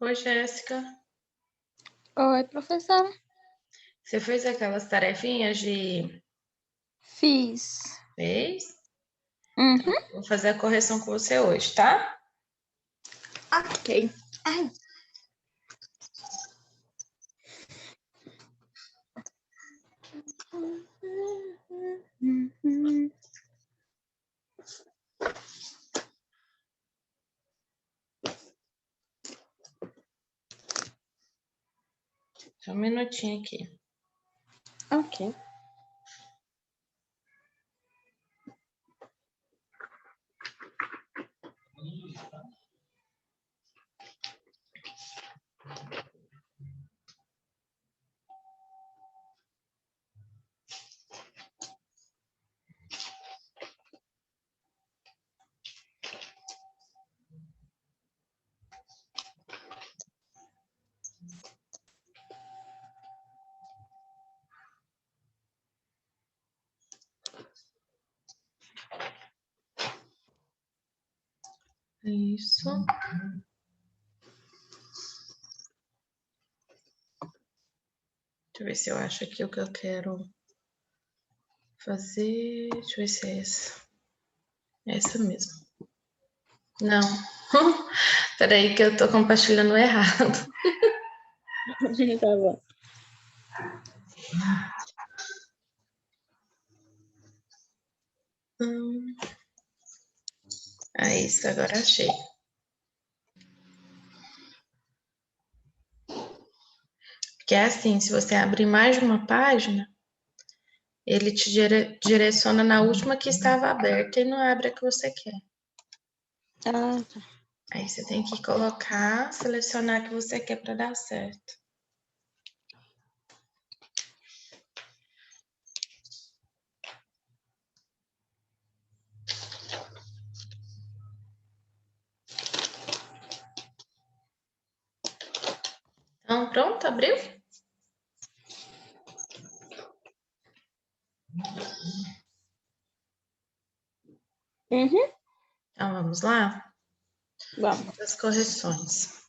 Oi, Jéssica. Oi, professora. Você fez aquelas tarefinhas de Fiz. fez? Uhum. Vou fazer a correção com você hoje, tá? Ok. Ai. Só um minutinho aqui. Ok. Isso. Deixa eu ver se eu acho aqui o que eu quero fazer. Deixa eu ver se é essa. É essa mesmo. Não. Peraí que eu tô compartilhando errado. Tá bom. Isso, agora achei. Que é assim, se você abrir mais de uma página, ele te direciona na última que estava aberta e não abre a que você quer. Ah, tá. Aí você tem que colocar, selecionar a que você quer para dar certo. Então, pronto, abriu? Uhum. Então, vamos lá? Vamos. As correções.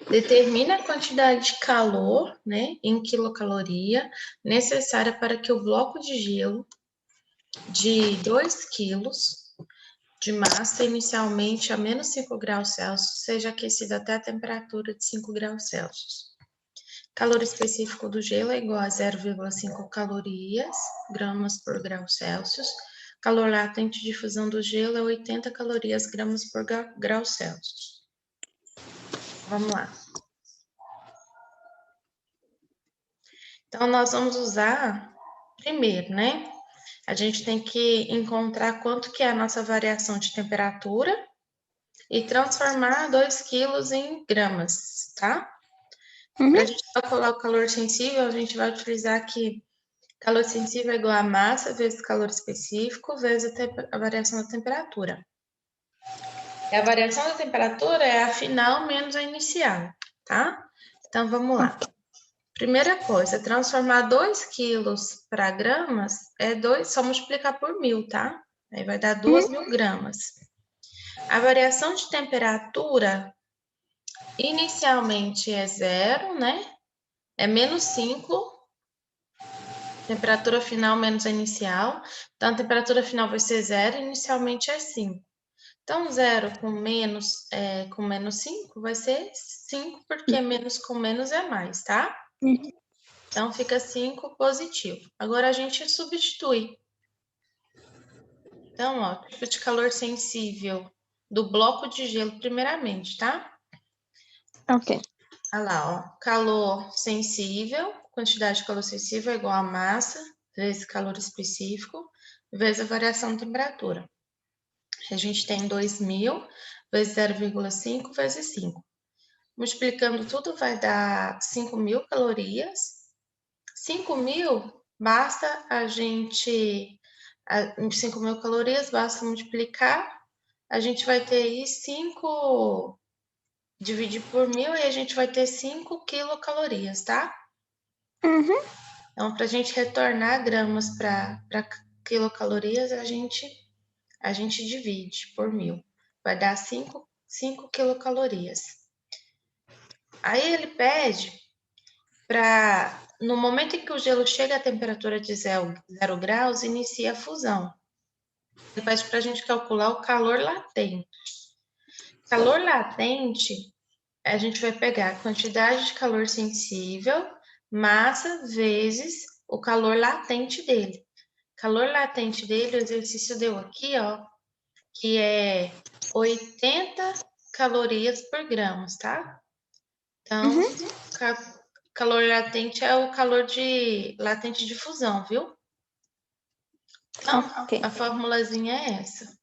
Determina a quantidade de calor, né, em quilocaloria, necessária para que o bloco de gelo de 2 quilos de massa, inicialmente a menos 5 graus Celsius, seja aquecido até a temperatura de 5 graus Celsius. Calor específico do gelo é igual a 0,5 calorias, gramas por grau Celsius. Calor latente de fusão do gelo é 80 calorias, gramas por grau Celsius. Vamos lá. Então, nós vamos usar, primeiro, né? A gente tem que encontrar quanto que é a nossa variação de temperatura e transformar 2 quilos em gramas, tá? Para a Uhum. gente calcular o calor sensível, a gente vai utilizar aqui calor sensível é igual a massa vezes calor específico vezes a variação da temperatura. E a variação da temperatura é a final menos a inicial, tá? Então, vamos lá. Primeira coisa, transformar 2 quilos para gramas é 2, só multiplicar por 1000, tá? Aí vai dar 2.000 gramas. A variação de temperatura inicialmente é 0, né? É menos 5. Temperatura final menos a inicial. Então, a temperatura final vai ser 0, inicialmente é 5. Então, 0 com menos 5 vai ser 5, porque menos com menos é mais, tá? Uhum. Então, fica 5 positivo. Agora, a gente substitui. Então, ó, tipo de calor sensível do bloco de gelo, primeiramente, tá? Ok. Olha lá, ó. Calor sensível, quantidade de calor sensível é igual a massa vezes calor específico, vezes a variação de temperatura. A gente tem 2.000 vezes 0,5 vezes 5. Multiplicando tudo vai dar 5.000 calorias. 5.000 basta a gente... 5.000 calorias basta multiplicar. A gente vai ter aí 5 dividir por 1.000 e a gente vai ter 5 quilocalorias, tá? Uhum. Então, para a gente retornar gramas para quilocalorias, a gente divide por 1.000. Vai dar 5 quilocalorias. Aí ele pede para, no momento em que o gelo chega à temperatura de 0 graus, inicia a fusão. Ele pede para a gente calcular o calor latente. Calor latente, a gente vai pegar a quantidade de calor sensível, massa, vezes o calor latente dele. Calor latente dele, o exercício deu aqui, ó, que é 80 calorias por gramas, tá? Então, calor latente é o calor latente de fusão, viu? Então, Ok. a formulazinha é essa,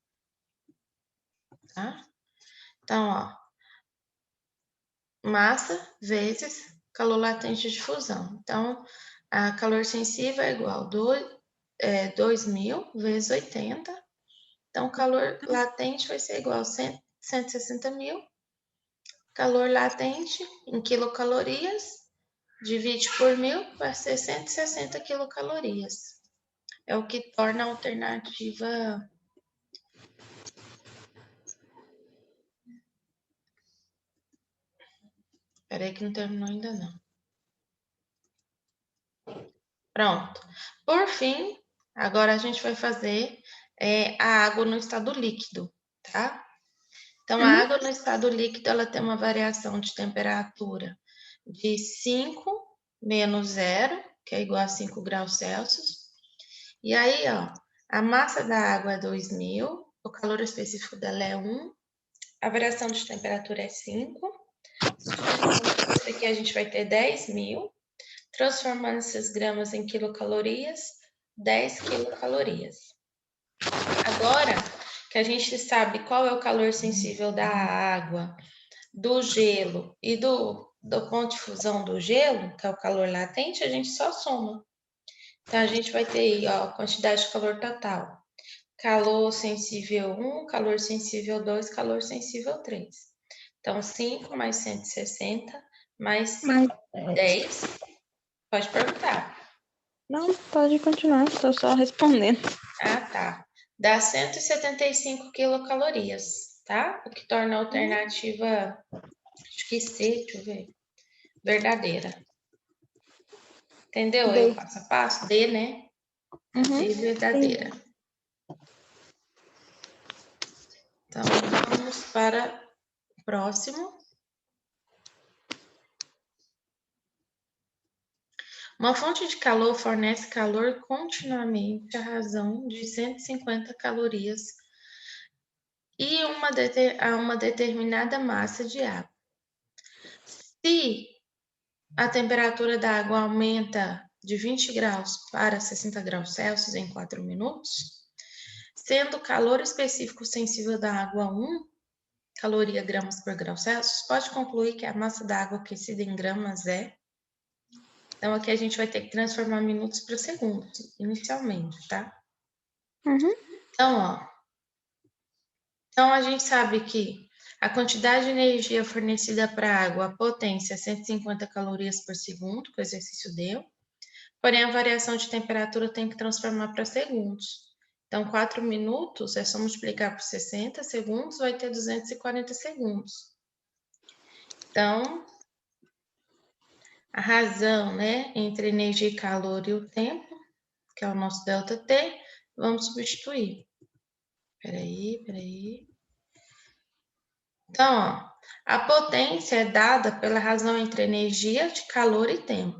tá? Então, ó, massa vezes calor latente de fusão. Então, a calor sensível é igual a 2.000 vezes 80. Então, o calor latente vai ser igual a 160.000. Calor latente em quilocalorias, divide por 1.000, vai ser 160 quilocalorias. É o que torna a alternativa... Peraí que não terminou ainda não. Pronto. Por fim, agora a gente vai fazer a água no estado líquido, tá? Então, a água no estado líquido, ela tem uma variação de temperatura de 5 menos 0, que é igual a 5 graus Celsius. E aí, ó, a massa da água é 2.000, o calor específico dela é 1, a variação de temperatura é 5. Isso aqui a gente vai ter 10.000, transformando essas gramas em quilocalorias, 10 quilocalorias. Agora que a gente sabe qual é o calor sensível da água, do gelo e do ponto de fusão do gelo, que é o calor latente, a gente só soma. Então, a gente vai ter aí, ó, a quantidade de calor total. Calor sensível 1, calor sensível 2, calor sensível 3. Então, 5 mais 160 mais 10. Pode perguntar. Não, pode continuar, estou só respondendo. Ah, tá. Dá 175 quilocalorias, tá? O que torna a alternativa, acho que C, deixa eu ver, verdadeira. Entendeu aí o passo a passo? D, né? D verdadeira. Então, vamos para o próximo. Uma fonte de calor fornece calor continuamente à razão de 150 calorias e a uma determinada massa de água. Se a temperatura da água aumenta de 20 graus para 60 graus Celsius em 4 minutos, sendo o calor específico sensível da água 1 caloria gramas por grau Celsius, pode concluir que a massa da água aquecida em gramas é... Então, aqui a gente vai ter que transformar minutos para segundos, inicialmente, tá? Então, ó. Então, a gente sabe que a quantidade de energia fornecida para a água, a potência, é 150 calorias por segundo, que o exercício deu. Porém, a variação de temperatura tem que transformar para segundos. Então, 4 minutos é só multiplicar por 60 segundos, vai ter 240 segundos. Então, a razão, né, entre energia e calor e o tempo, que é o nosso ΔT, vamos substituir. Peraí. Então, ó, a potência é dada pela razão entre energia, de calor e tempo.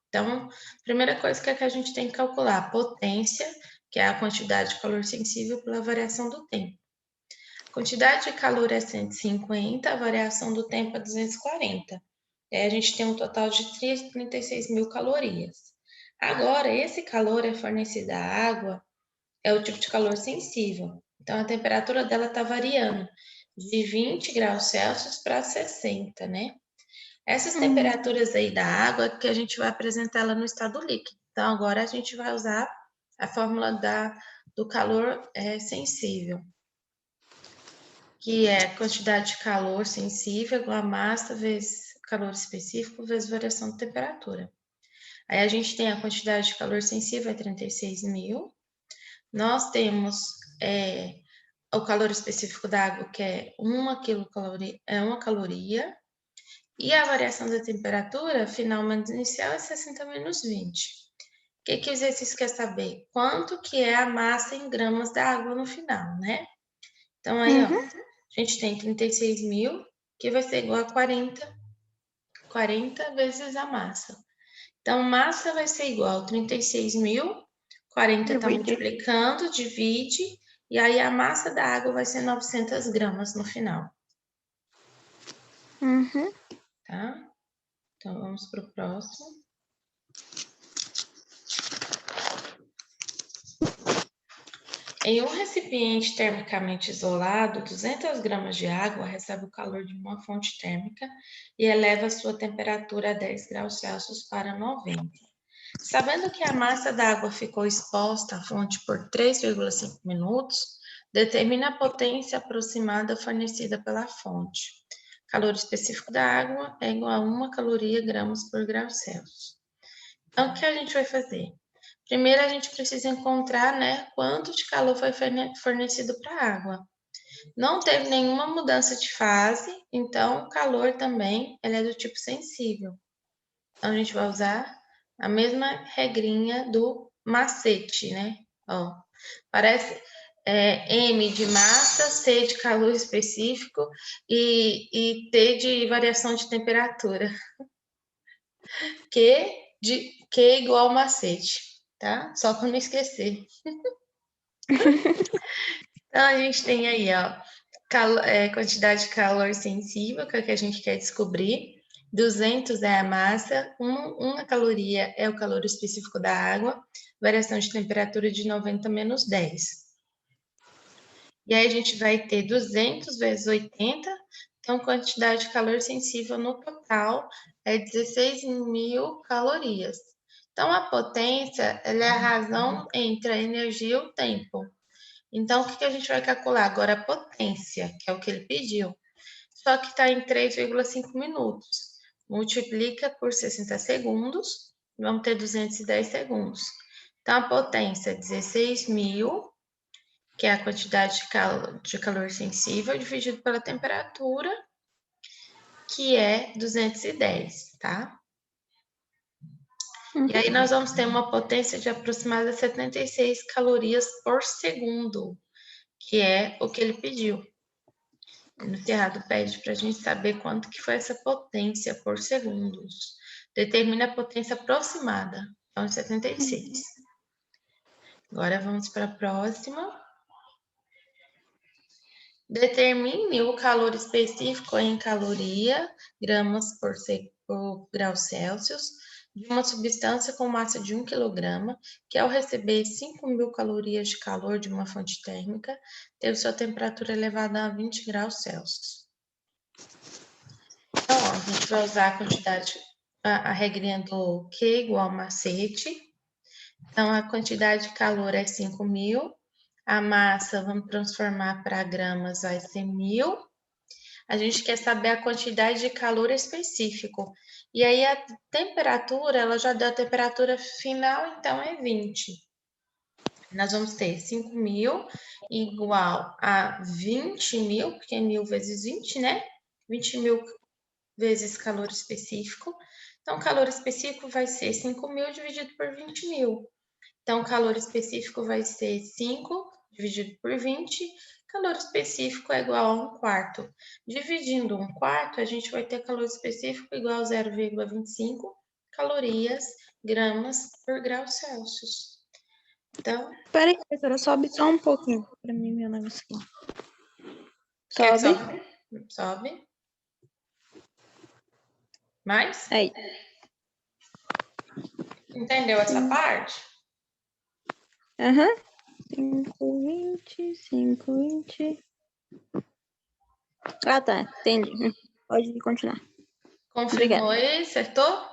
Então, primeira coisa que a gente tem que calcular, a potência, que é a quantidade de calor sensível pela variação do tempo. A quantidade de calor é 150, a variação do tempo é 240. Aí a gente tem um total de 36.000 calorias. Agora, esse calor é fornecido à água, é o tipo de calor sensível. Então, a temperatura dela está variando de 20 graus Celsius para 60, né? Essas temperaturas aí da água que a gente vai apresentar ela no estado líquido. Então, agora a gente vai usar a fórmula do calor sensível, que é a quantidade de calor sensível igual a massa vezes calor específico vezes variação de temperatura. Aí a gente tem a quantidade de calor sensível, é 36.000. Nós temos o calor específico da água, que é 1 caloria, E a variação da temperatura, final menos inicial, é 60 menos 20. O que o exercício quer saber? Quanto que é a massa em gramas da água no final, né? Então, aí, ó, a gente tem 36 mil, que vai ser igual a 40 vezes a massa. Então, massa vai ser igual a 36 mil, 40 está multiplicando, divide, e aí a massa da água vai ser 900 gramas no final. Tá? Então, vamos para o próximo. Em um recipiente termicamente isolado, 200 gramas de água recebe o calor de uma fonte térmica e eleva sua temperatura a 10 graus Celsius para 90. Sabendo que a massa da água ficou exposta à fonte por 3,5 minutos, determine a potência aproximada fornecida pela fonte. O calor específico da água é igual a 1 caloria gramas por grau Celsius. Então, o que a gente vai fazer? Primeiro, a gente precisa encontrar, né, quanto de calor foi fornecido para a água. Não teve nenhuma mudança de fase, então o calor também ele é do tipo sensível. Então, a gente vai usar a mesma regrinha do macete, né? Ó, parece M de massa, C de calor específico e T de variação de temperatura. Q igual macete, tá? Só para não esquecer. Então, a gente tem aí, ó, quantidade de calor sensível, que é o que a gente quer descobrir. 200 é a massa, 1 caloria é o calor específico da água, variação de temperatura de 90 menos 10. E aí a gente vai ter 200 vezes 80, então quantidade de calor sensível no total é 16 mil calorias. Então a potência ela é a razão entre a energia e o tempo. Então o que a gente vai calcular agora? A potência, que é o que ele pediu. Só que está em 3,5 minutos. Multiplica por 60 segundos, vamos ter 210 segundos. Então a potência é 16 mil, que é a quantidade de calor sensível, dividido pela temperatura, que é 210, tá? E aí nós vamos ter uma potência de aproximadamente 76 calorias por segundo, que é o que ele pediu. O enunciado pede para a gente saber quanto que foi essa potência por segundos. Determina a potência aproximada, então 76. Agora vamos para a próxima. Determine o calor específico em caloria, gramas por grau Celsius, de uma substância com massa de 1 kg, que ao receber 5.000 calorias de calor de uma fonte térmica, teve sua temperatura elevada a 20 graus Celsius. Então, ó, a gente vai usar a quantidade, a regrinha do Q igual a macete. Então, a quantidade de calor é 5.000. A massa, vamos transformar para gramas, vai ser 1.000. A gente quer saber a quantidade de calor específico. E aí, a temperatura, ela já deu a temperatura final, então é 20. Nós vamos ter 5.000 igual a 20.000, porque é 1.000 vezes 20, né? 20.000 vezes calor específico. Então, calor específico vai ser 5.000 dividido por 20.000. Então, calor específico vai ser 5 dividido por 20. Calor específico é igual a 1/4. Dividindo 1/4, a gente vai ter calor específico igual a 0,25 calorias gramas por grau Celsius. Então... Peraí, professora, sobe só um pouquinho para mim, meu negócio aqui. Sobe. Sobe. Mais? Aí. Entendeu essa parte? Aham. 5,20, 5,20. Ah, tá. Entendi. Pode continuar. Confirmou aí? Acertou?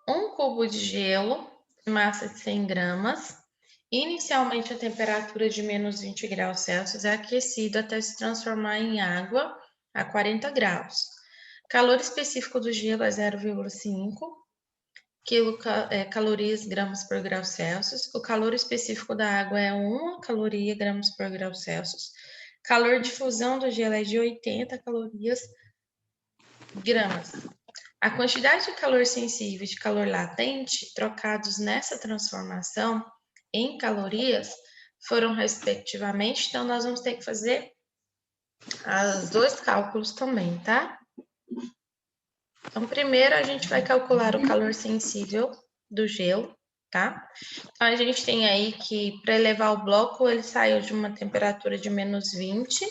Um cubo de gelo, massa de 100 gramas. Inicialmente, a temperatura de menos 20 graus Celsius é aquecido até se transformar em água a 40 graus. Calor específico do gelo é 0,5 quilocalorias gramas por grau Celsius. O calor específico da água é 1 caloria gramas por grau Celsius. Calor de fusão do gelo é de 80 calorias/gramas. A quantidade de calor sensível e de calor latente trocados nessa transformação em calorias foram respectivamente, então nós vamos ter que fazer os dois cálculos também, tá? Então, primeiro a gente vai calcular o calor sensível do gelo, tá? Então, a gente tem aí que para elevar o bloco, ele saiu de uma temperatura de menos 20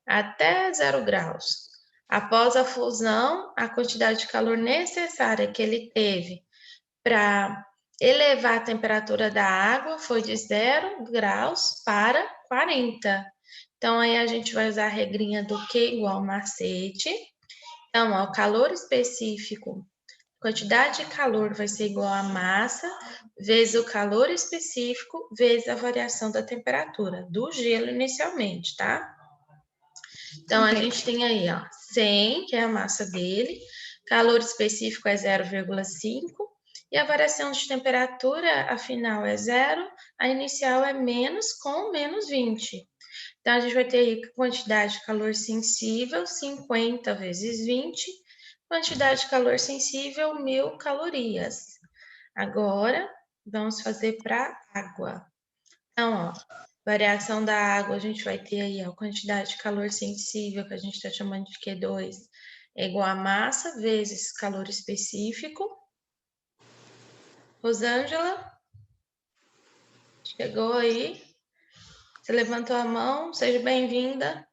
até 0 graus. Após a fusão, a quantidade de calor necessária que ele teve para elevar a temperatura da água foi de 0 graus para 40. Então, aí a gente vai usar a regrinha do Q igual macete. Então, ó, o calor específico, quantidade de calor vai ser igual a massa vezes o calor específico vezes a variação da temperatura do gelo inicialmente, tá? Então, a gente tem aí, ó, 100, que é a massa dele, calor específico é 0,5, e a variação de temperatura, a final é 0, a inicial é menos com menos 20. Então, a gente vai ter aí quantidade de calor sensível, 50 vezes 20, quantidade de calor sensível, 1000 calorias. Agora, vamos fazer para água. Então, ó, variação da água, a gente vai ter aí a quantidade de calor sensível, que a gente está chamando de Q2, é igual a massa vezes calor específico. Rosângela, chegou aí? Você levantou a mão, seja bem-vinda.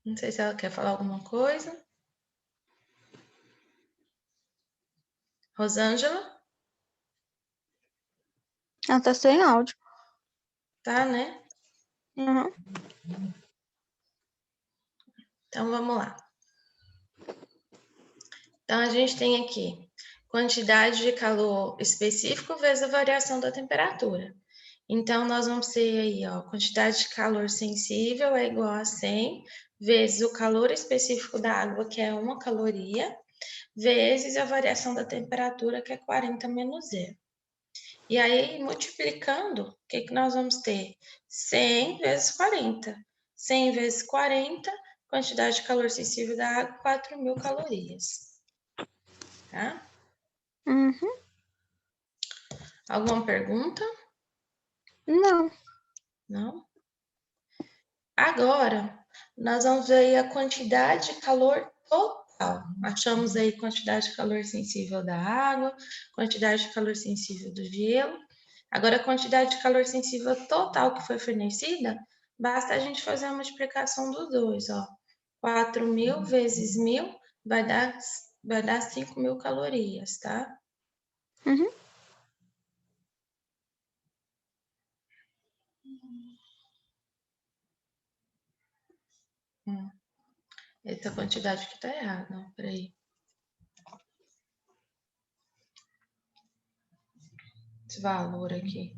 Não sei se ela quer falar alguma coisa. Rosângela? Ela tá sem áudio. Tá, né? Uhum. Então, vamos lá. Então, a gente tem aqui quantidade de calor específico vezes a variação da temperatura. Então, nós vamos ter aí, ó, quantidade de calor sensível é igual a 100 vezes o calor específico da água, que é 1 caloria, vezes a variação da temperatura, que é 40 menos 0. E aí, multiplicando, o que nós vamos ter? 100 vezes 40. 100 vezes 40, quantidade de calor sensível da água, 4.000 calorias. Tá? Uhum. Alguma pergunta? Não. Não? Agora, nós vamos ver aí a quantidade de calor total. Achamos aí quantidade de calor sensível da água, quantidade de calor sensível do gelo. Agora, a quantidade de calor sensível total que foi fornecida, basta a gente fazer a multiplicação dos dois, ó. 4.000 vezes 1.000 vai dar 5.000 calorias, tá? Uhum. Essa quantidade aqui tá errada, não, peraí. Esse valor aqui.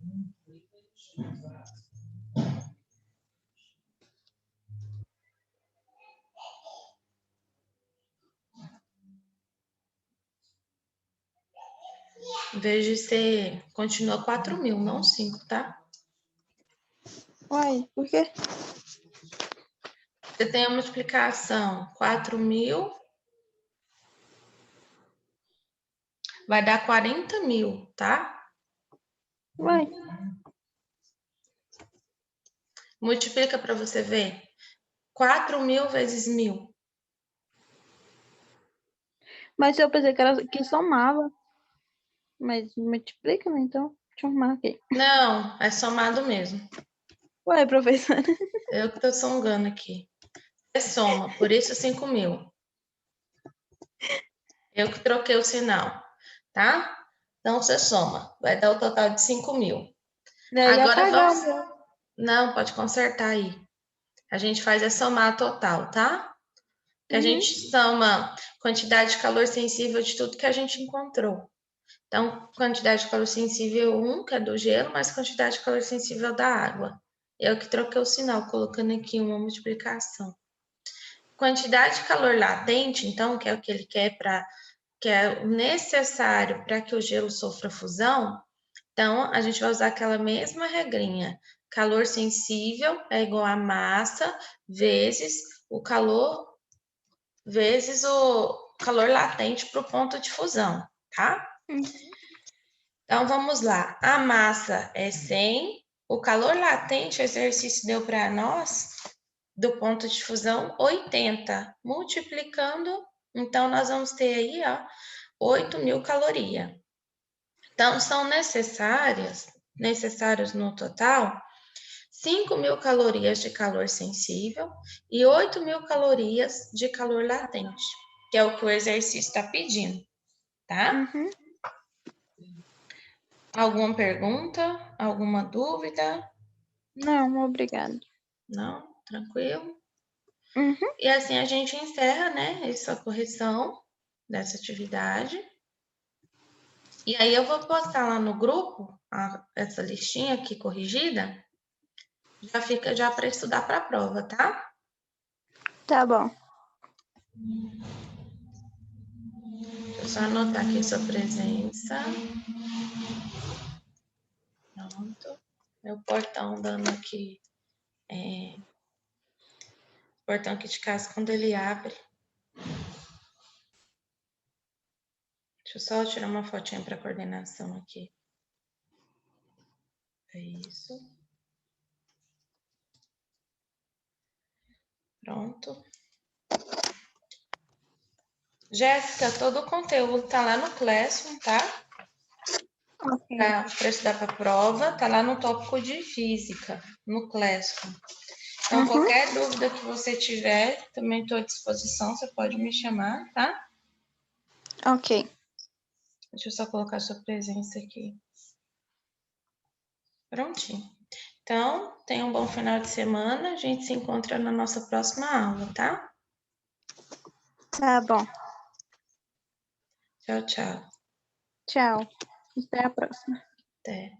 Em vez de ser, continua 4.000, não 5, tá? Uai, por quê? Você tem a multiplicação 4.000, vai dar 40.000, tá? Uai. Multiplica para você ver. 4.000 vezes 1.000. Mas eu pensei que era que somava. Mas multiplica, né? Então, deixa eu arrumar aqui. Não, é somado mesmo. Ué, professora. Eu que tô somando aqui. É soma, por isso 5.000. Eu que troquei o sinal, tá? Então, você soma. Vai dar o total de 5.000. Eu ia Agora apagar vamos... o meu. Não, pode consertar aí. A gente faz é somar total, tá? Que a Uhum. gente soma quantidade de calor sensível de tudo que a gente encontrou. Então, quantidade de calor sensível 1, que é do gelo, mais quantidade de calor sensível da água. Eu que troquei o sinal, colocando aqui uma multiplicação. Quantidade de calor latente, então, que é o que ele quer que é o necessário para que o gelo sofra fusão, Então, a gente vai usar aquela mesma regrinha. Calor sensível é igual a massa vezes o calor latente para o ponto de fusão, tá? Então, vamos lá. A massa é 100, o calor latente, o exercício deu para nós, do ponto de fusão, 80. Multiplicando, então, nós vamos ter aí, ó, 8.000 calorias. Então, são necessários no total, 5.000 calorias de calor sensível e 8.000 calorias de calor latente, que é o que o exercício está pedindo, tá? Alguma pergunta? Alguma dúvida? Não, obrigada. Não? Tranquilo? E assim a gente encerra, né, essa correção dessa atividade. E aí eu vou postar lá no grupo essa listinha aqui corrigida. Já fica já para estudar para a prova, tá? Tá bom. Deixa eu só anotar aqui sua presença. Pronto. Meu portão dando aqui. Portão aqui de casa, quando ele abre. Deixa eu só tirar uma fotinha para coordenação aqui. É isso. Pronto. Jéssica, todo o conteúdo tá lá no Classroom, tá? Ok. Para estudar para a prova, tá lá no tópico de física, no Classroom. Então, qualquer dúvida que você tiver, também estou à disposição, você pode me chamar, tá? Ok. Deixa eu só colocar sua presença aqui. Prontinho. Então, tenha um bom final de semana. A gente se encontra na nossa próxima aula, tá? Tá bom. Tchau, tchau. Tchau. Até a próxima. Até.